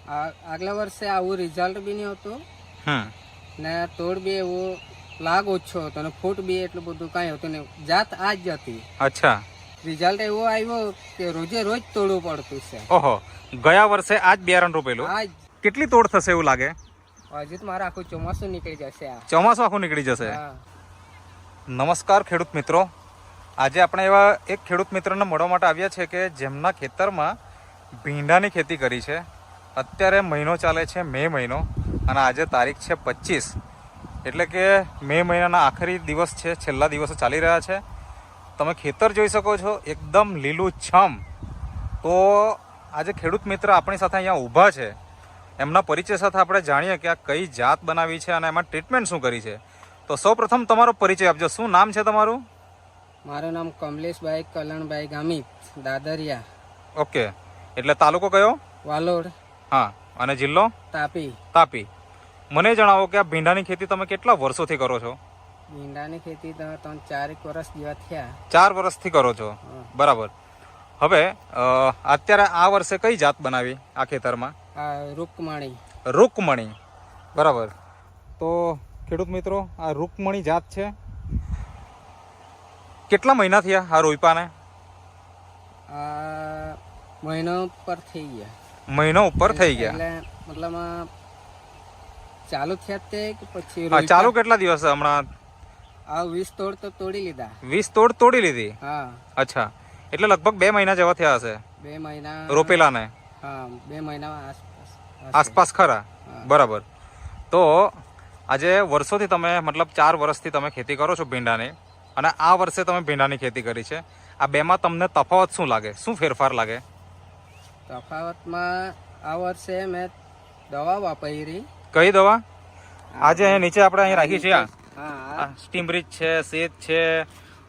આગલા વર્ષે આવું રિઝલ્ટ બી નહીં હતું હમ ને તોડ બી એવો લાગ ઓછો હતો ને ફૂટ બી એટલું બધું કાંઈ હતું નહીં. જાત આ જ હતી. અચ્છા. રિઝલ્ટ એવો આવ્યો કે રોજે રોજ તોડવું પડતું છે. ઓહો, ગયા વર્ષે આ જ બિયારણ રોપેલું. આ જ કેટલી તોડ થશે એવું લાગે? હજી તો મારે આખું ચોમાસું નીકળી જશે. આ ચોમાસું આખું નીકળી જશે. હા. નમસ્કાર ખેડૂત મિત્રો, આજે આપણે એવા એક ખેડૂત મિત્રને મળવા માટે આવ્યા છે કે જેમના ખેતરમાં ભીંડાની ખેતી કરી છે. અત્યારે મહિનો ચાલે છે મે મહિનો અને આજે તારીખ છે 25, એટલે કે મે મહિનાના આખરી દિવસ છે, છેલ્લા દિવસો ચાલી રહ્યા છે. તમે ખેતર જોઈ શકો છો, એકદમ લીલું છમ. તો આજે ખેડૂત મિત્ર આપણી સાથે અહીંયા ઊભા છે. એમના પરિચય સાથે આપણે જાણીએ કે આ કઈ જાત બનાવી છે અને એમાં ટ્રીટમેન્ટ શું કરી છે. તો સૌપ્રથમ તમારો પરિચય આપજો. શું નામ છે તમારું? મારું નામ કમલેશભાઈ કલણભાઈ ગામિત, દાદરિયા. ઓકે, એટલે તાલુકો કયો? વાલોડ. હા, અને જિલ્લો? તાપી. તાપી. મને જણાવો કે આ ભીંડાની ખેતી તમે કેટલા વર્ષોથી કરો છો? ભીંડાની ખેતી તો 4 વર્ષ જેવા થયા. 4 વર્ષથી કરો છો, બરાબર. હવે અત્યારે આ વર્ષે કઈ જાત બનાવી આ ખેતરમાં? રૂકમણી. રૂકમણી, બરાબર. તો ખેડૂત મિત્રો, આ રૂકમણી જાત છે. કેટલા મહિના થયા આ રોઈપાને? મહિનો ઉપર થઈ ગયા. મહિનો ઉપર થઈ ગયા. એટલે મતલબ ચાલુ થયા તે કે પછી? હા, ચાલુ કેટલા દિવસ હમણાં? આ 20 તોડ તો તોડી લીધા. 20 તોડ તોડી લીધી? હા. અચ્છા, એટલે લગભગ 2 મહિના જેવા થયા હશે 2 મહિના રોપેલા ને? હા, 2 મહિના આસપાસ ખરા, બરાબર. તો આજે વર્ષોથી તમે મતલબ 4 વર્ષથી તમે ખેતી કરો છો ભીંડાની, અને આ વર્ષે તમે ભીંડાની ખેતી કરી છે. આ બેમાં તમને તફાવત શું લાગે? શું ફેરફાર લાગે? તફાવતમાં આ વર્ષે મેં દવા વાપરી. કઈ દવા? આજે અહીંયા નીચે આપણે અહીં રાખી છે. હા, સ્ટીમરીચ છે, સેજ છે,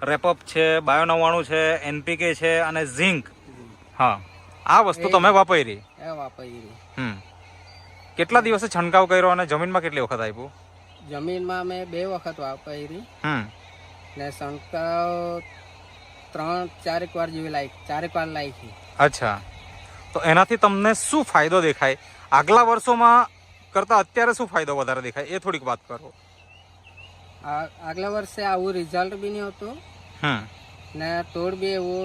રેપઅપ છે, બાયો 99 છે, એનપીકે છે અને ઝિંક. હા, આ વસ્તુ તમે વાપરી. કેટલા દિવસે છંટકાવ કર્યો અને જમીનમાં કેટલી વખત આપ્યું? જમીનમાં મેં 2 વખત વાપરી ને છંટકાવ 3-4 વાર જેવી લાગી. અચ્છા, તો એનાથી તમને શું ફાયદો દેખાય? આગલા વર્ષોમાં કરતા અત્યારે શું ફાયદો વધારે દેખાય એ થોડીક વાત કરો. આગલા વર્ષે આવું રિઝલ્ટ બી નહીં હતું ને તોડ બી એવો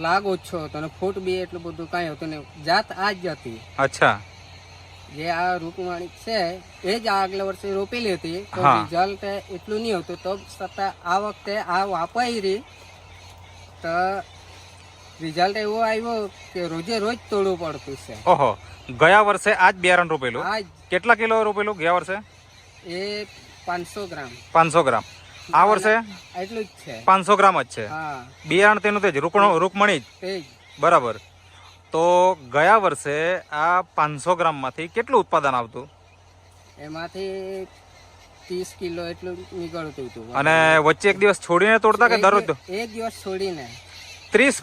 લાગ ઓછો હતો ને ફૂટ બી એટલું બધું કાંઈ હતું નહીં. જાત આ જ હતી. અચ્છા. જે આ રૂકમણી છે એ જ આગલા વર્ષે રોપેલી હતી, તો રિઝલ્ટ એટલું નહીં હતું. તો છતાં આ વખતે આ વાપરી તો રિઝલ્ટ એવો આવ્યો કે રોજે રોજ તોડવું પડતું છે. ઓહો, ગયા વર્ષે આ જ બિયારણ રોપેલું? આ જ. કેટલા કિલો રોપેલું ગયા વર્ષે? એ 500 ગ્રામ. 500 ગ્રામ. આ વર્ષે એટલું જ છે, 500 ગ્રામ જ છે. હા, બિયારણ તેનું તે જ રૂકમણી જ. બરાબર. તો ગયા વર્ષે આ 500 ગ્રામમાંથી કેટલું ઉત્પાદન આવતું? એમાંથી 30 કિલો એટલું નીકળતું હતું. અને વચ્ચે એક દિવસ છોડીને તોડતા કે દરરોજ? એક દિવસ છોડીને 30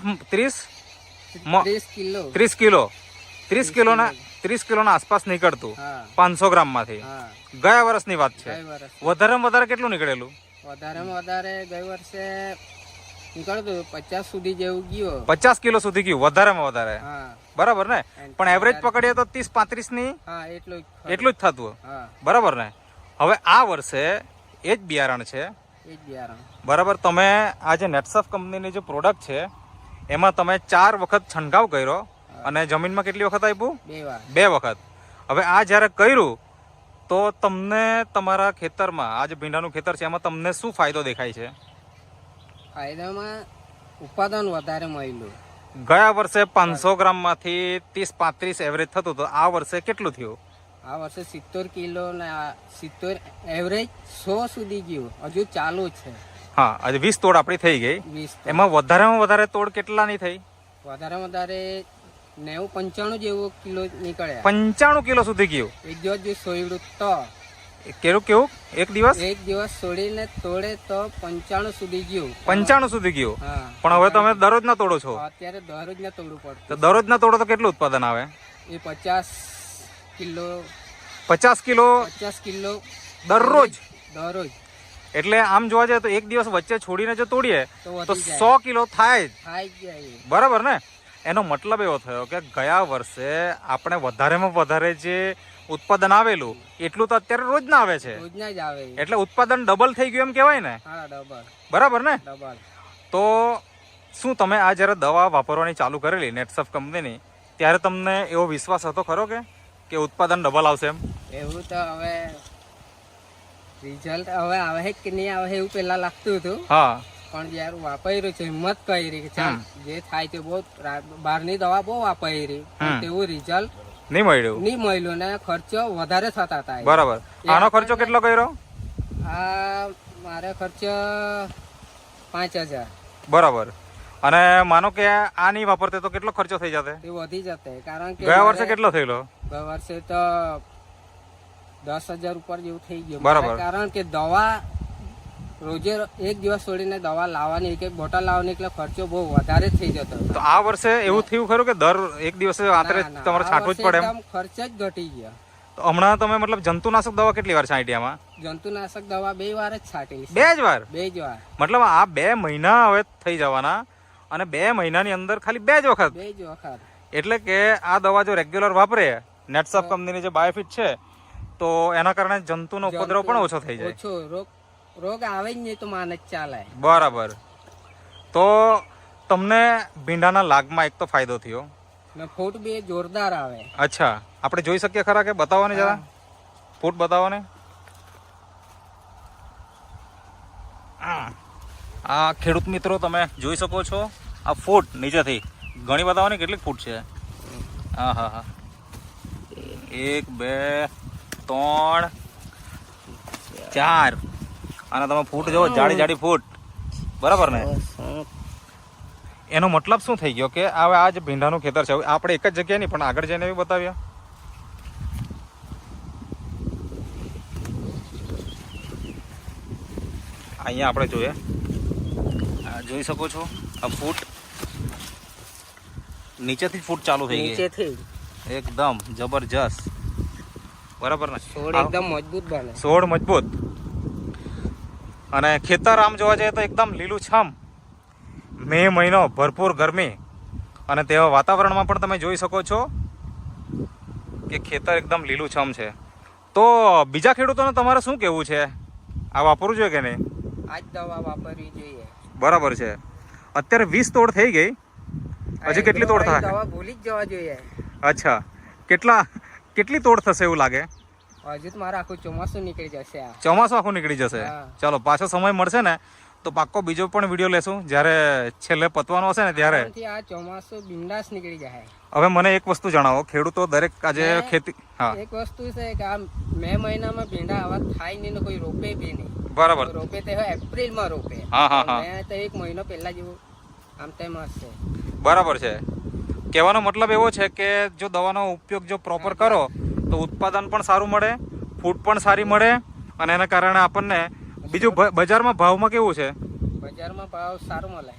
કિલોના આસપાસ નીકળતું 500 ગ્રામમાંથી. ગયા વર્ષની વાત છે. વધારેમાં વધારે કેટલું નીકળેલું? વધારેમાં વધારે ગયા વર્ષે નીકળતું 50 સુધી જેવું ગયું. 50 કિલો સુધી ગયું વધારેમાં વધારે, બરાબર ને? પણ એવરેજ પકડીએ તો 30-35 ની એટલું જ થતું, બરાબર ને? હવે આ વર્ષે એ જ બિયારણ છે, બરાબર. તમે આ જે નેટસફ કંપનીની જે પ્રોડક્ટ છે એમાં તમે 4 વખત છંટકાવ કર્યો અને જમીનમાં કેટલી વખત આપ્યું? 2 વખત. હવે આ જ્યારે કર્યું તો તમને તમારા ખેતરમાં, આ જે ભીંડાનું ખેતર છે એમાં તમને શું ફાયદો દેખાય છે? ફાયદામાં ઉત્પાદન વધારે મળ્યું. ગયા વર્ષે 500 ગ્રામમાંથી 30-35 એવરેજ થતું, તો આ વર્ષે કેટલું થયું? આ વર્ષે 70 કિલો ને 70 એવરેજ 100 સુધી ગયું. હજુ ચાલુ છે. હા, આજે 20 તોડ આપણી થઈ ગઈ. એમાં વધારેમાં વધારે તોડ કેટલાની થઈ? વધારેમાં વધારે 90-95 જેવો કિલો નીકળ્યા. 95 કિલો સુધી ગયું એક દિવસ જો સોયડું તો. કેવું? એક દિવસ છોડીને તોડે તો 95 સુધી ગયું. 95 સુધી ગયું. પણ હવે તમે દરરોજ ના તોડો છો? અત્યારે દરરોજ ના તોડવું પડતું. તો દરરોજ ના તોડો તો કેટલું ઉત્પાદન આવે? એ 50 કિલો. 50 કિલો દરરોજ? એટલે આમ જોવા જાય તો એક દિવસ વચ્ચે છોડીને જો તોડીએ તો 100 કિલો થાય જ, બરાબર ને? એનો મતલબ એવો થયો કે ગયા વર્ષે આપણે વધારેમાં વધારે જે ઉત્પાદન આવેલું એટલું તો અત્યારે રોજ ના આવે છે, રોજના જ આવે. એટલે ઉત્પાદન ડબલ થઈ ગયું એમ કહેવાય ને. હા, ડબલ. બરાબર ને? ડબલ. તો શું તમે આ જ્યારે દવા વાપરવાની ચાલુ કરેલી નેટસફ કંપનીની ત્યારે તમને એવો વિશ્વાસ હતો ખરો કે ઉત્પાદન ડબલ આવશે એમ? એવું તો હવે રિઝલ્ટ હવે આવે કે નહીં આવે એવું પેલા લાગતું હતું. હા, પણ જયારે વાપર્યું છે, હિંમત કરી કે ચાલ જે થાય તે બહુ બહારની દવા બહુ વાપરી, તેવું રિઝલ્ટ નહીં મળ્યું. નહીં મળ્યું ને ખર્ચો વધારે થતા હતા. બરાબર. આનો ખર્ચો કેટલો કર્યો? આ મારે ખર્ચો 5,000. બરાબર. અને માનો કે આ નહીં વાપરતે તો કેટલો ખર્ચો થઈ જતે? એ વધી જતે. કારણ કે ગયા વર્ષે કેટલો થયેલો? ગયા વર્ષે તો 10,000 ઉપર જેવું થઈ ગયું. બરાબર. કારણ કે દવા રોજે એક દિવસ છોડીને દવા લાવવાની, એક બોટલ લાવવાની, એટલે ખર્ચો બહુ વધારે થઈ જતો. તો આ વર્ષે એવું થયું ખરું કે દર એક દિવસે આતરે તમારે છાંટવું જ પડે એમ? ખર્ચ જ ઘટી ગયા. તો હમણાં તમે મતલબ જંતુનાશક દવા કેટલી વાર છાંટી આમાં? જંતુનાશક દવા 2 વાર જ છાંટી. 2 જ વાર? 2 જ વાર. મતલબ આ 2 મહિના હવે થઈ જવાના અને 2 મહિનાની અંદર ખાલી 2 જ વખત. 2 જ વખત. એટલે કે આ દવા જો રેગ્યુલર વાપરે, નેટસફ કંપનીની જે બાયોફિટ છે, તો એના કારણે જંતુનો ઉપદ્રવ પણ ઓછો થઈ જાય. ઓછો રોગ આવે જ નહીં તો માને જ ચાલે. બરાબર. તો તમને ભીંડાના લાગમાં એક તો ફાયદો થયો ને ફૂટ બી જોરદાર આવે. અચ્છા, આપણે જોઈ શકીએ ખરા કે? બતાવો ને જરા, ફૂટ બતાવો ને. આ ખેડૂત મિત્રો તમે જોઈ શકો છો, આ ફૂટ નીચેથી ઘણી બતાવો ને કેટલી ફૂટ છે. હા હા હા, 1 2 3 4. અને તમે ફૂટ જો, જાડી જાડી ફૂટ. બરાબર ને? એનો મતલબ શું થઈ ગયો કે હવે આ જે ભીંડાનું ખેતર છે, આપણે એક જ જગ્યાએ નહીં પણ આગળ જઈને બી બતાવ્યા. અહીંયા આપણે જોઈએ, જોઈ શકો છો આ ફૂટ નીચેથી જ ફૂટ ચાલુ થઈ ગઈ, નીચેથી એકદમ જબરજસ્ત. બરાબર ને? છોડ એકદમ મજબૂત બને. છોડ મજબૂત. અને ખેતર આમ જોવા જઈએ તો એકદમ લીલુંછમ. મે મહિનો, ભરપૂર ગરમી, અને તેવા વાતાવરણમાં પણ તમે જોઈ શકો છો કે ખેતર એકદમ લીલુંછમ છે. તો બીજા ખેડૂતોને તમારે શું કહેવું છે? આ વાપરવું જોઈએ કે નહીં? આ જ દવા વાપરવી જોઈએ. બરાબર છે. અત્યારે 20 તોડ થઈ ગઈ, હજી કેટલી તોડ થાય? દવા ભૂલી જ જવા જોઈએ. અચ્છા, કેટલી તોડ થશે એવું લાગે? હજુ તો મારે આખું ચોમાસું નીકળી જશે. ચોમાસું આખું નીકળી જશે. ચાલો, પાછો સમય મળશે ને તો પાક્કો બીજો પણ વિડીયો લેશું, જ્યારે છેલ્લે પતવાનો હશે ને ત્યારે. આ ચોમાસું બિંદાસ નીકળી જાય. હવે મને એક વસ્તુ જણાવો, ખેડૂતો દરેક આજે ખેતી, હા, એક વસ્તુ છે કે આ મે મહિનામાં ભીંડા આવા થાય નહીં ને કોઈ રોપે બી નહીં. બરાબર. રોપે તો એપ્રિલમાં રોપે. હા હા હા, તો 1 મહિનો પહેલા જેવું આમ તેમ હશે. બરાબર છે. કહેવાનો મતલબ એવો છે કે જો દવાનો ઉપયોગ જો પ્રોપર કરો તો ઉત્પાદન પણ સારું મળે, ફૂડ પણ સારી મળે, અને એના કારણે આપણને બીજું બજારમાં ભાવમાં કેવું છે? બજારમાં ભાવ સારું મળે,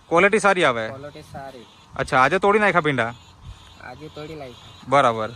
ક્વોલિટી સારી આવે. ક્વોલિટી સારી. અચ્છા, આજે તોડી નાખ્યા ભીંડા? આજે તોડી નાખ્યા. બરાબર.